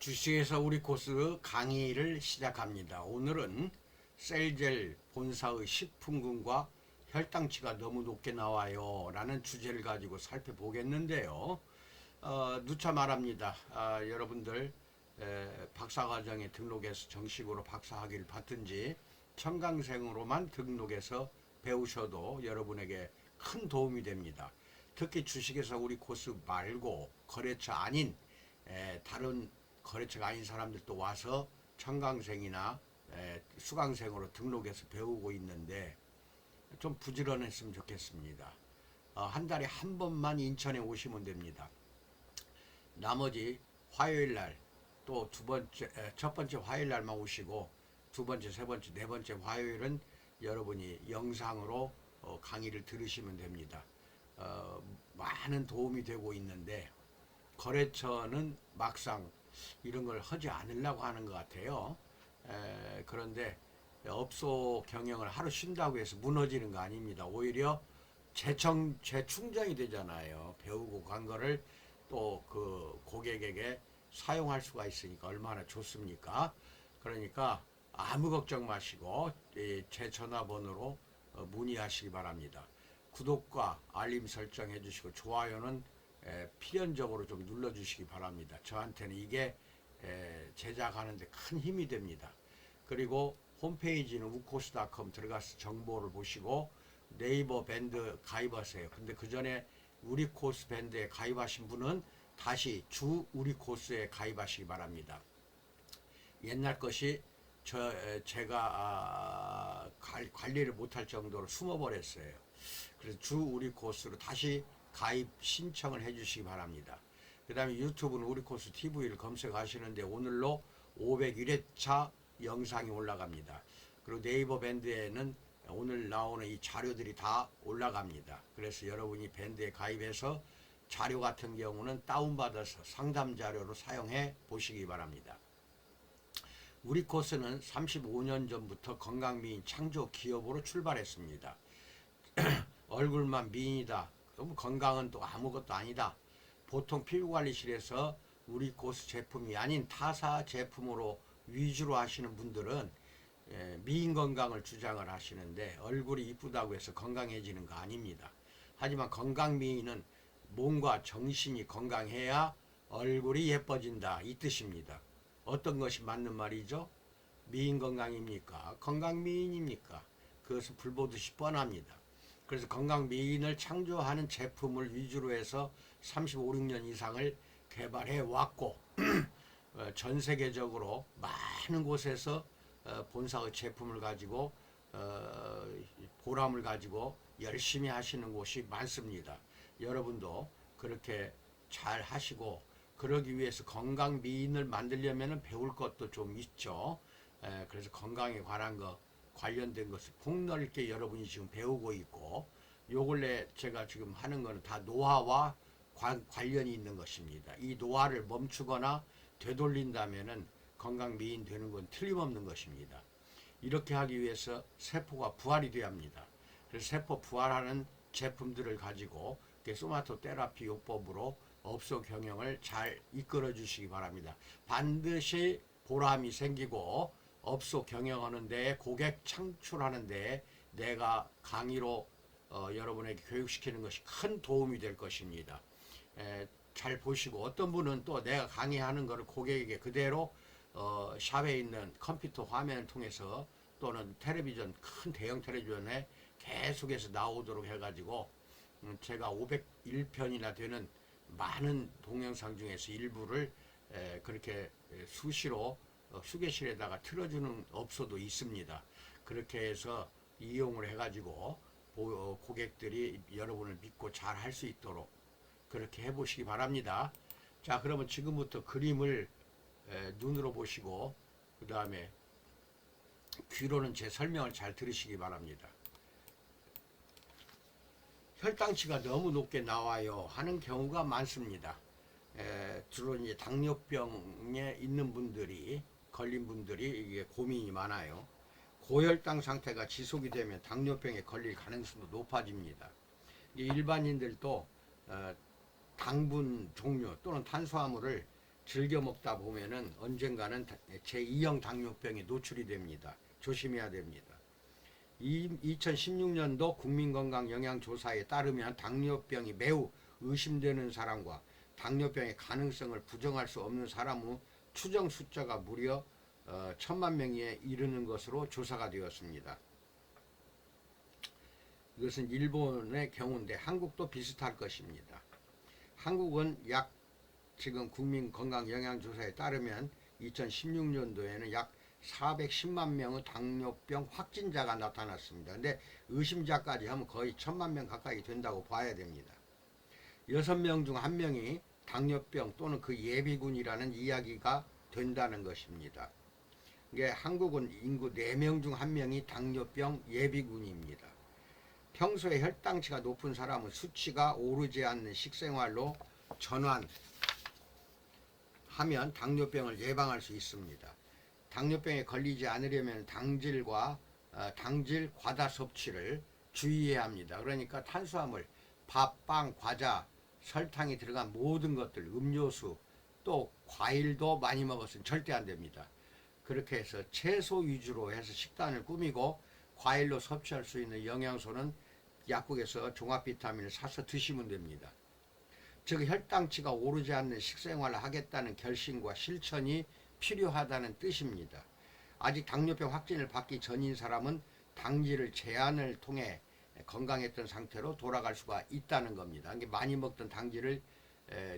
주식에서 우리 코스 강의를 시작합니다. 오늘은 셀젤 본사의 식품군과 혈당치가 너무 높게 나와요 라는 주제를 가지고 살펴보겠는데요. 누차 말합니다. 여러분들 박사과정에 등록해서 정식으로 박사학위를 받든지 청강생으로만 등록해서 배우셔도 여러분에게 큰 도움이 됩니다. 특히 주식에서 우리 코스 말고 거래처 아닌 다른 거래처가 아닌 사람들도 와서 청강생이나 수강생으로 등록해서 배우고 있는데 좀 부지런했으면 좋겠습니다. 한 달에 한 번만 인천에 오시면 됩니다. 나머지 화요일날 또 첫 번째 화요일날만 오시고 두 번째, 세 번째, 네 번째 화요일은 여러분이 영상으로 강의를 들으시면 됩니다. 많은 도움이 되고 있는데 거래처는 막상 이런 걸 하지 않으려고 하는 것 같아요. 그런데 업소 경영을 하루 쉰다고 해서 무너지는 거 아닙니다. 오히려 재충전이 되잖아요. 배우고 간 거를 또 그 고객에게 사용할 수가 있으니까 얼마나 좋습니까? 그러니까 아무 걱정 마시고 제 전화번호로 문의하시기 바랍니다. 구독과 알림 설정해 주시고 좋아요는 필연적으로 좀 눌러주시기 바랍니다. 저한테는 이게 제작하는데 큰 힘이 됩니다. 그리고 홈페이지는 우코스.com 들어가서 정보를 보시고 네이버 밴드 가입하세요. 근데 그 전에 우리 코스 밴드에 가입하신 분은 다시 주 우리 코스에 가입하시기 바랍니다. 옛날 것이 제가 관리를 못할 정도로 숨어버렸어요. 그래서 주 우리 코스로 다시 가입 신청을 해주시기 바랍니다. 그 다음에 유튜브는 우리 코스 TV를 검색하시는데 오늘로 501회차 영상이 올라갑니다. 그리고 네이버 밴드에는 오늘 나오는 이 자료들이 다 올라갑니다. 그래서 여러분이 밴드에 가입해서 자료 같은 경우는 다운받아서 상담 자료로 사용해 보시기 바랍니다. 우리 코스는 35년 전부터 건강미인 창조 기업으로 출발했습니다. 얼굴만 미인이다. 그럼 건강은 또 아무것도 아니다. 보통 피부관리실에서 우리 코스 제품이 아닌 타사 제품으로 위주로 하시는 분들은 미인 건강을 주장을 하시는데 얼굴이 이쁘다고 해서 건강해지는 거 아닙니다. 하지만 건강 미인은 몸과 정신이 건강해야 얼굴이 예뻐진다 이 뜻입니다. 어떤 것이 맞는 말이죠? 미인 건강입니까? 건강 미인입니까? 그것은 불보듯이 뻔합니다. 그래서 건강 미인을 창조하는 제품을 위주로 해서 35, 6년 이상을 개발해 왔고 전 세계적으로 많은 곳에서 본사의 제품을 가지고 보람을 가지고 열심히 하시는 곳이 많습니다. 여러분도 그렇게 잘 하시고 그러기 위해서 건강 미인을 만들려면 배울 것도 좀 있죠. 그래서 건강에 관한 거 관련된 것을 폭넓게 여러분이 지금 배우고 있고 요 근래 제가 지금 하는 거는 다 노화와 관련이 있는 것입니다. 이 노화를 멈추거나 되돌린다면은 건강 미인 되는 건 틀림없는 것입니다. 이렇게 하기 위해서 세포가 부활이 되어야 합니다. 그래서 세포 부활하는 제품들을 가지고 소마토 테라피 요법으로 업소 경영을 잘 이끌어 주시기 바랍니다. 반드시 보람이 생기고 업소 경영하는 데 고객 창출하는 데 내가 강의로 여러분에게 교육시키는 것이 큰 도움이 될 것입니다. 잘 보시고 어떤 분은 또 내가 강의하는 것을 고객에게 그대로 샵에 있는 컴퓨터 화면을 통해서 또는 텔레비전 큰 대형 텔레비전에 계속해서 나오도록 해가지고 제가 501편이나 되는 많은 동영상 중에서 일부를 그렇게 수시로 휴게실에다가 틀어주는 업소도 있습니다. 그렇게 해서 이용을 해가지고 고객들이 여러분을 믿고 잘 할 수 있도록 그렇게 해보시기 바랍니다. 자, 그러면 지금부터 그림을 눈으로 보시고 그 다음에 귀로는 제 설명을 잘 들으시기 바랍니다. 혈당치가 너무 높게 나와요 하는 경우가 많습니다. 주로 이제 당뇨병에 있는 분들이 걸린 분들이 이게 고민이 많아요. 고혈당 상태가 지속이 되면 당뇨병에 걸릴 가능성도 높아집니다. 일반인들도 당분 종류 또는 탄수화물을 즐겨 먹다 보면은 언젠가는 제2형 당뇨병에 노출이 됩니다. 조심해야 됩니다. 2016년도 국민건강영양조사에 따르면 당뇨병이 매우 의심되는 사람과 당뇨병의 가능성을 부정할 수 없는 사람의 추정 숫자가 무려 1000만 명에 이르는 것으로 조사가 되었습니다. 이것은 일본의 경우인데 한국도 비슷할 것입니다. 한국은 지금 국민건강영양조사에 따르면 2016년도에는 약 410만 명의 당뇨병 확진자가 나타났습니다. 근데 의심자까지 하면 거의 1000만 명 가까이 된다고 봐야 됩니다. 6명 중 1명이 당뇨병 또는 그 예비군이라는 이야기가 된다는 것입니다. 이게 한국은 인구 4명 중 1명이 당뇨병 예비군입니다. 평소에 혈당치가 높은 사람은 수치가 오르지 않는 식생활로 전환하면 당뇨병을 예방할 수 있습니다. 당뇨병에 걸리지 않으려면 당질 과다 섭취를 주의해야 합니다. 그러니까 탄수화물, 밥, 빵, 과자, 설탕이 들어간 모든 것들, 음료수, 또 과일도 많이 먹었으면 절대 안 됩니다. 그렇게 해서 채소 위주로 해서 식단을 꾸미고 과일로 섭취할 수 있는 영양소는 약국에서 종합 비타민을 사서 드시면 됩니다. 즉 혈당치가 오르지 않는 식생활을 하겠다는 결심과 실천이 필요하다는 뜻입니다. 아직 당뇨병 확진을 받기 전인 사람은 당질을 제한을 통해 건강했던 상태로 돌아갈 수가 있다는 겁니다. 많이 먹던 당질을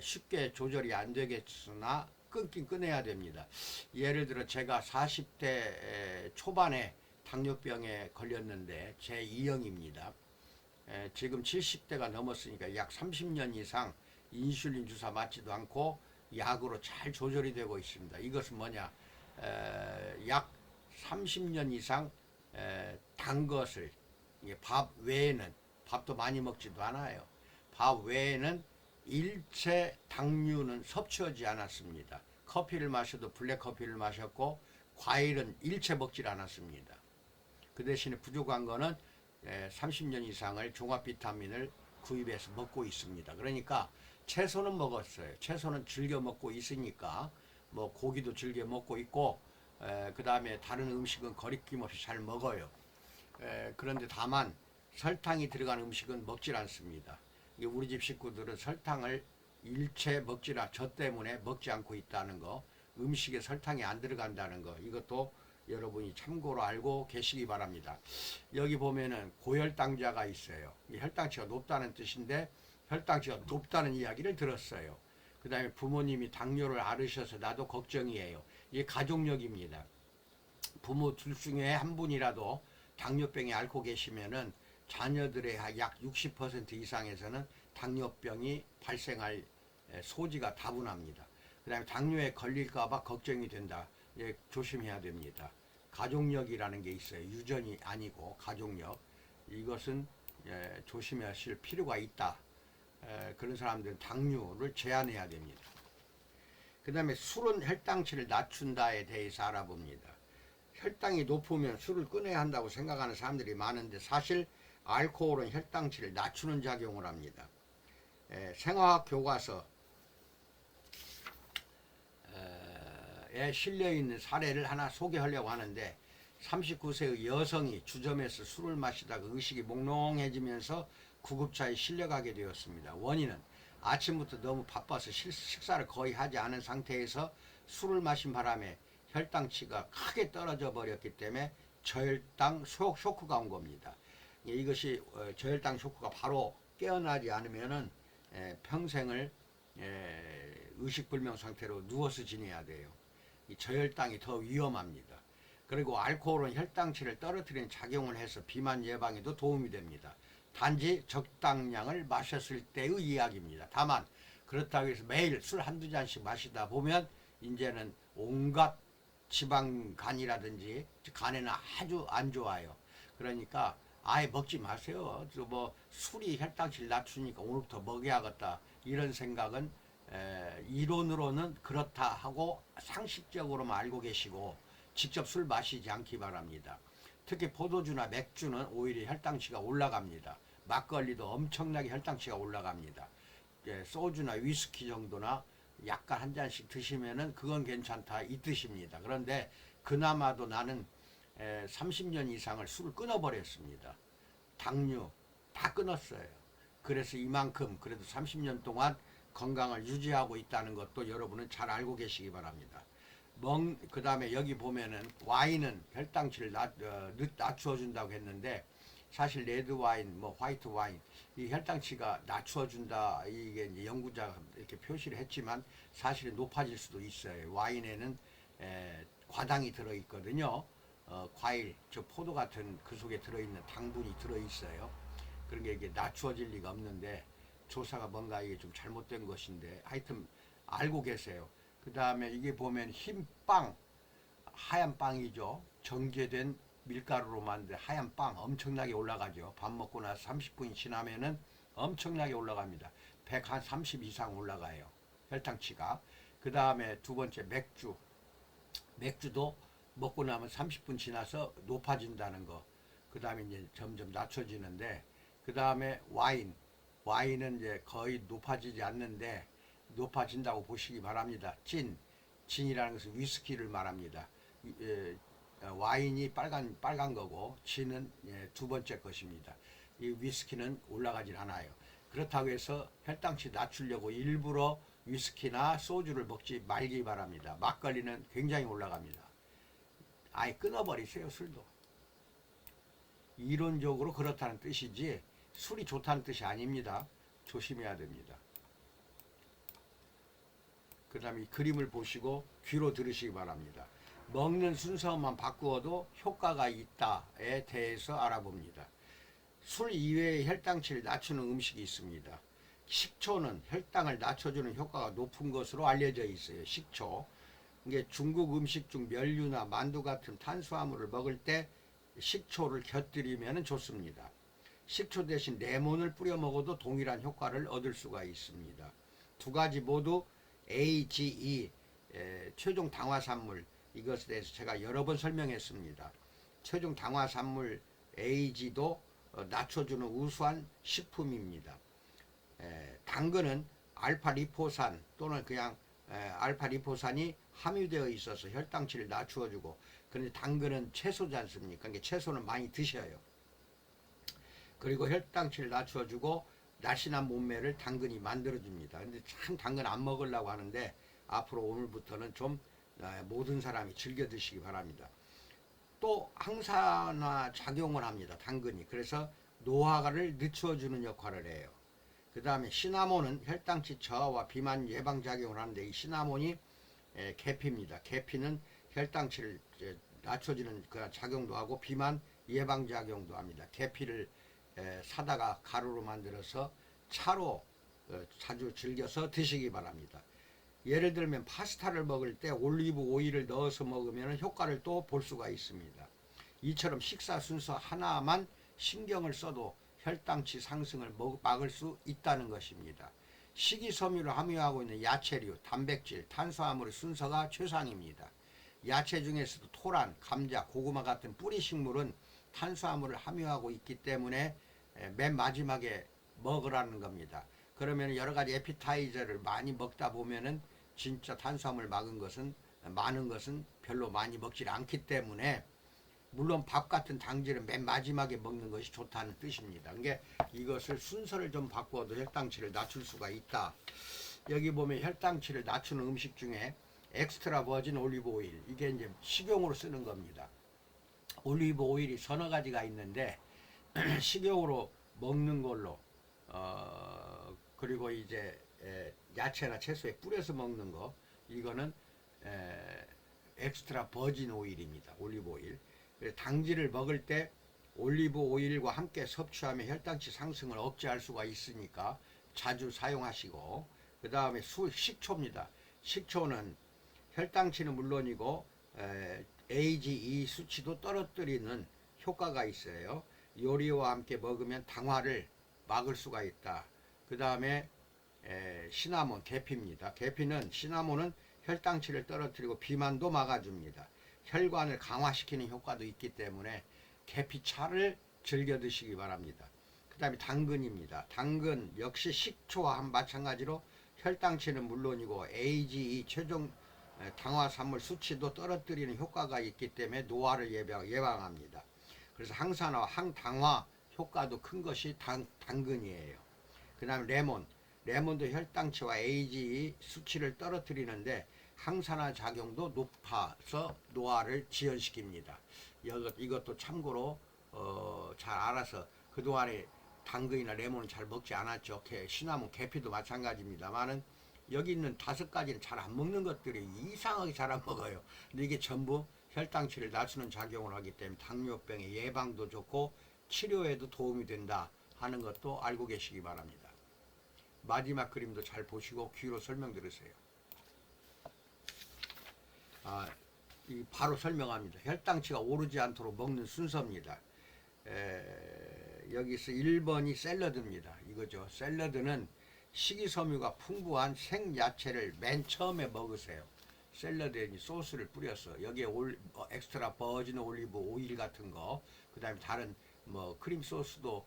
쉽게 조절이 안 되겠으나 끊긴 끊어야 됩니다. 예를 들어 제가 40대 초반에 당뇨병에 걸렸는데 제2형입니다. 지금 70대가 넘었으니까 약 30년 이상 인슐린 주사 맞지도 않고 약으로 잘 조절이 되고 있습니다. 이것은 뭐냐? 약 30년 이상 단 것을 밥 외에는, 밥도 많이 먹지도 않아요. 밥 외에는 일체 당류는 섭취하지 않았습니다. 커피를 마셔도 블랙커피를 마셨고 과일은 일체 먹질 않았습니다. 그 대신에 부족한 거는 30년 이상을 종합 비타민을 구입해서 먹고 있습니다. 그러니까 채소는 먹었어요. 채소는 즐겨 먹고 있으니까 뭐 고기도 즐겨 먹고 있고 그 다음에 다른 음식은 거리낌 없이 잘 먹어요. 그런데 다만 설탕이 들어간 음식은 먹질 않습니다. 우리 집 식구들은 설탕을 일체 저 때문에 먹지 않고 있다는 거, 음식에 설탕이 안 들어간다는 거, 이것도 여러분이 참고로 알고 계시기 바랍니다. 여기 보면은 고혈당자가 있어요. 혈당치가 높다는 뜻인데 혈당치가 높다는 이야기를 들었어요. 그 다음에 부모님이 당뇨를 앓으셔서 나도 걱정이에요. 이게 가족력입니다. 부모 둘 중에 한 분이라도 당뇨병에 앓고 계시면은 자녀들의 약 60% 이상에서는 당뇨병이 발생할 소지가 다분합니다. 그 다음에 당뇨에 걸릴까봐 걱정이 된다. 조심해야 됩니다. 가족력이라는 게 있어요. 유전이 아니고 가족력. 이것은 조심하실 필요가 있다. 그런 사람들은 당류를 제한해야 됩니다. 그 다음에 술은 혈당치를 낮춘다에 대해서 알아봅니다. 혈당이 높으면 술을 끊어야 한다고 생각하는 사람들이 많은데 사실 알코올은 혈당치를 낮추는 작용을 합니다. 생화학 교과서에 실려있는 사례를 하나 소개하려고 하는데 39세의 여성이 주점에서 술을 마시다가 의식이 몽롱해지면서 구급차에 실려가게 되었습니다. 원인은 아침부터 너무 바빠서 식사를 거의 하지 않은 상태에서 술을 마신 바람에 혈당치가 크게 떨어져 버렸기 때문에 저혈당 쇼크가 온 겁니다. 이것이 저혈당 쇼크가 바로 깨어나지 않으면은 평생을 의식불명 상태로 누워서 지내야 돼요. 이 저혈당이 더 위험합니다. 그리고 알코올은 혈당치를 떨어뜨리는 작용을 해서 비만 예방에도 도움이 됩니다. 단지 적당량을 마셨을 때의 이야기입니다. 다만 그렇다고 해서 매일 술 한두 잔씩 마시다 보면 이제는 온갖 지방간이라든지 간에는 아주 안 좋아요. 그러니까 아예 먹지 마세요. 뭐 술이 혈당치를 낮추니까 오늘부터 먹여야겠다 이런 생각은 이론으로는 그렇다 하고 상식적으로만 알고 계시고 직접 술 마시지 않기 바랍니다. 특히 포도주나 맥주는 오히려 혈당치가 올라갑니다. 막걸리도 엄청나게 혈당치가 올라갑니다. 소주나 위스키 정도나 약간 한 잔씩 드시면은 그건 괜찮다 이 뜻입니다. 그런데 그나마도 나는 30년 이상을 술을 끊어버렸습니다. 당류 다 끊었어요. 그래서 이만큼 그래도 30년 동안 건강을 유지하고 있다는 것도 여러분은 잘 알고 계시기 바랍니다. 그 다음에 여기 보면은 와인은 혈당치를 낮추어 준다고 했는데, 사실 레드 와인, 뭐 화이트 와인, 이 혈당치가 낮추어 준다, 이게 이제 연구자가 이렇게 표시를 했지만 사실은 높아질 수도 있어요. 와인에는 과당이 들어 있거든요. 과일, 즉 포도 같은 그 속에 들어 있는 당분이 들어 있어요. 그런 게 이게 낮추어질 리가 없는데, 조사가 뭔가 이게 좀 잘못된 것인데 하여튼 알고 계세요. 그 다음에 이게 보면 흰빵, 하얀 빵이죠. 정제된 밀가루로 만든 하얀 빵 엄청나게 올라가죠. 밥 먹고 나서 30분이 지나면은 엄청나게 올라갑니다. 130 이상 올라가요. 혈당치가. 그 다음에 두 번째 맥주. 맥주도 먹고 나면 30분 지나서 높아진다는 거. 그 다음에 이제 점점 낮춰지는데, 그 다음에 와인은 이제 거의 높아지지 않는데 높아진다고 보시기 바랍니다. 진이라는 것은 위스키를 말합니다. 와인이 빨간 거고 진은 두 번째 것입니다. 이 위스키는 올라가질 않아요. 그렇다고 해서 혈당치 낮추려고 일부러 위스키나 소주를 먹지 말기 바랍니다. 막걸리는 굉장히 올라갑니다. 아예 끊어버리세요, 술도. 이론적으로 그렇다는 뜻이지 술이 좋다는 뜻이 아닙니다. 조심해야 됩니다. 그 다음에 이 그림을 보시고 귀로 들으시기 바랍니다. 먹는 순서만 바꾸어도 효과가 있다에 대해서 알아봅니다. 술 이외의 혈당치를 낮추는 음식이 있습니다. 식초는 혈당을 낮춰주는 효과가 높은 것으로 알려져 있어요. 식초. 이게 중국 음식 중 멸류나 만두 같은 탄수화물을 먹을 때 식초를 곁들이면 좋습니다. 식초 대신 레몬을 뿌려 먹어도 동일한 효과를 얻을 수가 있습니다. 두 가지 모두 AGE, 최종 당화산물, 이것에 대해서 제가 여러 번 설명했습니다. 최종 당화산물 AG도 낮춰주는 우수한 식품입니다. 당근은 알파리포산 또는 그냥 알파리포산이 함유되어 있어서 혈당치를 낮추어주고, 그런데 당근은 채소지 않습니까? 그러니까 채소는 많이 드셔요. 그리고 혈당치를 낮춰주고 날씬한 몸매를 당근이 만들어줍니다. 근데 참 당근 안 먹으려고 하는데 앞으로 오늘부터는 좀 모든 사람이 즐겨 드시기 바랍니다. 또 항산화 작용을 합니다. 당근이. 그래서 노화를 늦춰주는 역할을 해요. 그 다음에 시나몬은 혈당치 저하와 비만 예방 작용을 하는데, 이 시나몬이 계피입니다. 계피는 혈당치를 낮춰주는 그 작용도 하고 비만 예방 작용도 합니다. 계피를 사다가 가루로 만들어서 차로 자주 즐겨서 드시기 바랍니다. 예를 들면 파스타를 먹을 때 올리브 오일을 넣어서 먹으면 효과를 또 볼 수가 있습니다. 이처럼 식사 순서 하나만 신경을 써도 혈당치 상승을 막을 수 있다는 것입니다. 식이섬유를 함유하고 있는 야채류, 단백질, 탄수화물의 순서가 최상입니다. 야채 중에서도 토란, 감자, 고구마 같은 뿌리 식물은 탄수화물을 함유하고 있기 때문에 맨 마지막에 먹으라는 겁니다. 그러면 여러 가지 에피타이저를 많이 먹다 보면은 진짜 탄수화물 많은 것은 별로 많이 먹지 않기 때문에, 물론 밥 같은 당질은 맨 마지막에 먹는 것이 좋다는 뜻입니다. 그러니까 이것을 순서를 좀 바꿔도 혈당치를 낮출 수가 있다. 여기 보면 혈당치를 낮추는 음식 중에 엑스트라 버진 올리브 오일, 이게 이제 식용으로 쓰는 겁니다. 올리브 오일이 서너 가지가 있는데 식용으로 먹는 걸로 그리고 이제 야채나 채소에 뿌려서 먹는 거, 이거는 엑스트라 버진 오일입니다. 올리브 오일. 당질을 먹을 때 올리브 오일과 함께 섭취하면 혈당치 상승을 억제할 수가 있으니까 자주 사용하시고, 그 다음에 식초입니다. 식초는 혈당치는 물론이고 AGE 수치도 떨어뜨리는 효과가 있어요. 요리와 함께 먹으면 당화를 막을 수가 있다. 그 다음에 시나몬, 계피입니다. 시나몬은 혈당치를 떨어뜨리고 비만도 막아줍니다. 혈관을 강화시키는 효과도 있기 때문에 계피차를 즐겨 드시기 바랍니다. 그 다음에 당근입니다. 당근 역시 식초와 마찬가지로 혈당치는 물론이고 AGE 최종 당화산물 수치도 떨어뜨리는 효과가 있기 때문에 노화를 예방합니다. 그래서 항산화, 항당화 효과도 큰 것이 당근이에요. 그 다음에 레몬도 혈당치와 AGE 수치를 떨어뜨리는데 항산화 작용도 높아서 노화를 지연시킵니다. 이것도 참고로 잘 알아서 그동안에 당근이나 레몬은 잘 먹지 않았죠. 시나몬, 계피도 마찬가지입니다만은 여기 있는 5가지는 잘 안 먹는 것들이 이상하게 잘 안 먹어요. 근데 이게 전부 혈당치를 낮추는 작용을 하기 때문에 당뇨병의 예방도 좋고 치료에도 도움이 된다 하는 것도 알고 계시기 바랍니다. 마지막 그림도 잘 보시고 귀로 설명 들으세요. 바로 설명합니다. 혈당치가 오르지 않도록 먹는 순서입니다. 여기서 1번이 샐러드입니다. 이거죠. 샐러드는 식이섬유가 풍부한 생야채를 맨 처음에 먹으세요. 샐러드에 소스를 뿌려서 여기에 엑스트라 버진 올리브 오일 같은 거, 그 다음에 다른 크림 소스도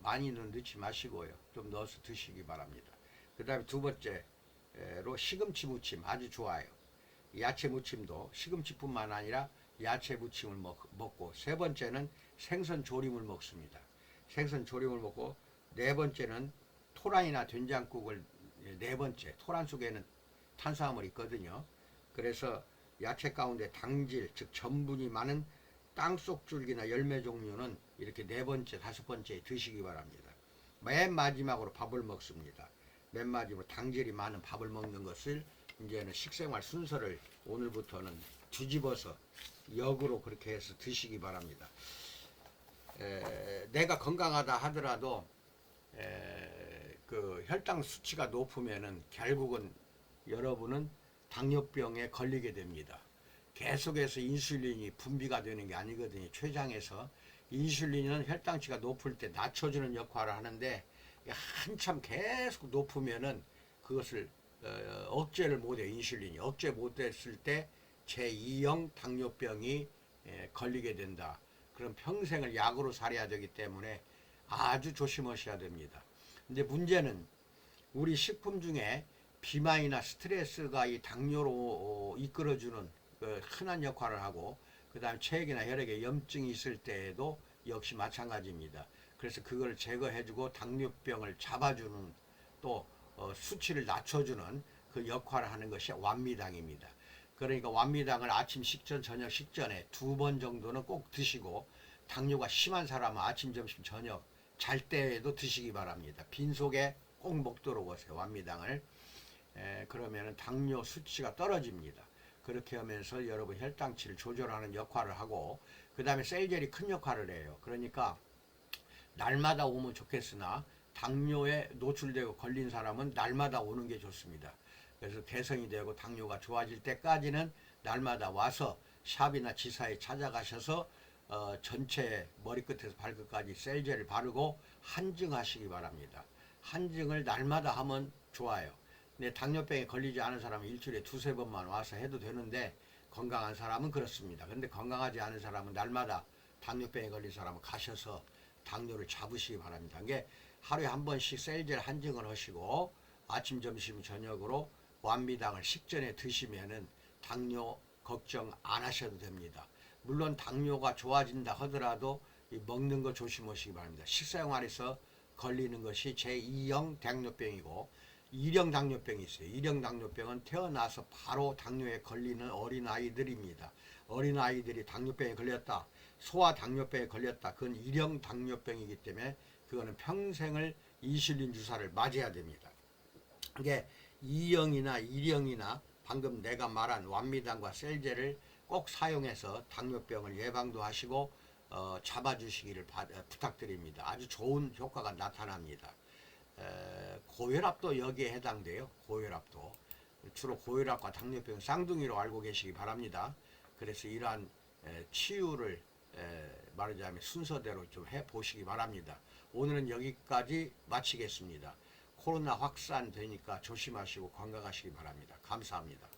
많이는 넣지 마시고요. 좀 넣어서 드시기 바랍니다. 그 다음에 두 번째로 시금치 무침 아주 좋아요. 야채 무침도 시금치뿐만 아니라 야채 무침을 먹고, 세 번째는 생선 조림을 먹습니다. 생선 조림을 먹고, 네 번째는 토란이나 된장국을, 네 번째 토란 속에는 탄수화물이 있거든요. 그래서 야채 가운데 당질 즉 전분이 많은 땅속 줄기나 열매 종류는 이렇게 네 번째, 다섯 번째에 드시기 바랍니다. 맨 마지막으로 밥을 먹습니다. 맨 마지막으로 당질이 많은 밥을 먹는 것을 이제는 식생활 순서를 오늘부터는 뒤집어서 역으로 그렇게 해서 드시기 바랍니다. 내가 건강하다 하더라도 그 혈당 수치가 높으면은 결국은 여러분은 당뇨병에 걸리게 됩니다. 계속해서 인슐린이 분비가 되는 게 아니거든요. 췌장에서 인슐린은 혈당치가 높을 때 낮춰주는 역할을 하는데 한참 계속 높으면은 그것을 억제를 못해요. 인슐린이 억제 못했을 때 제2형 당뇨병이 걸리게 된다. 그럼 평생을 약으로 살아야 되기 때문에 아주 조심하셔야 됩니다. 근데 문제는 우리 식품 중에 비만이나 스트레스가 이 당뇨로 이끌어주는 흔한 역할을 하고, 그 다음에 체액이나 혈액에 염증이 있을 때에도 역시 마찬가지입니다. 그래서 그걸 제거해주고 당뇨병을 잡아주는 또 수치를 낮춰주는 그 역할을 하는 것이 완미당입니다. 그러니까 완미당을 아침 식전, 저녁 식전에 2번 정도는 꼭 드시고, 당뇨가 심한 사람은 아침, 점심, 저녁 잘 때에도 드시기 바랍니다. 빈속에 꼭 먹도록 하세요. 완미당을. 그러면 당뇨 수치가 떨어집니다. 그렇게 하면서 여러분 혈당치를 조절하는 역할을 하고, 그 다음에 셀젤이 큰 역할을 해요. 그러니까 날마다 오면 좋겠으나 당뇨에 노출되고 걸린 사람은 날마다 오는 게 좋습니다. 그래서 개선이 되고 당뇨가 좋아질 때까지는 날마다 와서 샵이나 지사에 찾아가셔서 전체 머리끝에서 발끝까지 셀젤을 바르고 한증하시기 바랍니다. 한증을 날마다 하면 좋아요. 근데 당뇨병에 걸리지 않은 사람은 일주일에 2-3번만 와서 해도 되는데, 건강한 사람은 그렇습니다. 근데 건강하지 않은 사람은 날마다, 당뇨병에 걸린 사람은 가셔서 당뇨를 잡으시기 바랍니다. 이게 하루에 한 번씩 셀젤 한증을 하시고 아침, 점심, 저녁으로 완미당을 식전에 드시면은 당뇨 걱정 안 하셔도 됩니다. 물론 당뇨가 좋아진다 하더라도 먹는 거 조심하시기 바랍니다. 식생활에서 걸리는 것이 제2형 당뇨병이고, 2형 당뇨병이 있어요. 2형 당뇨병은 태어나서 바로 당뇨에 걸리는 어린아이들입니다. 어린아이들이 당뇨병에 걸렸다, 소아 당뇨병에 걸렸다, 그건 1형 당뇨병이기 때문에 그거는 평생을 인슐린 주사를 맞아야 됩니다. 이게 2형이나 1형이나 방금 내가 말한 완미당과 셀젤을 꼭 사용해서 당뇨병을 예방도 하시고 잡아주시기를 부탁드립니다. 아주 좋은 효과가 나타납니다. 고혈압도 여기에 해당돼요. 고혈압도 주로 고혈압과 당뇨병 쌍둥이로 알고 계시기 바랍니다. 그래서 이러한 치유를 말하자면 순서대로 좀 해보시기 바랍니다. 오늘은 여기까지 마치겠습니다. 코로나 확산되니까 조심하시고 건강하시기 바랍니다. 감사합니다.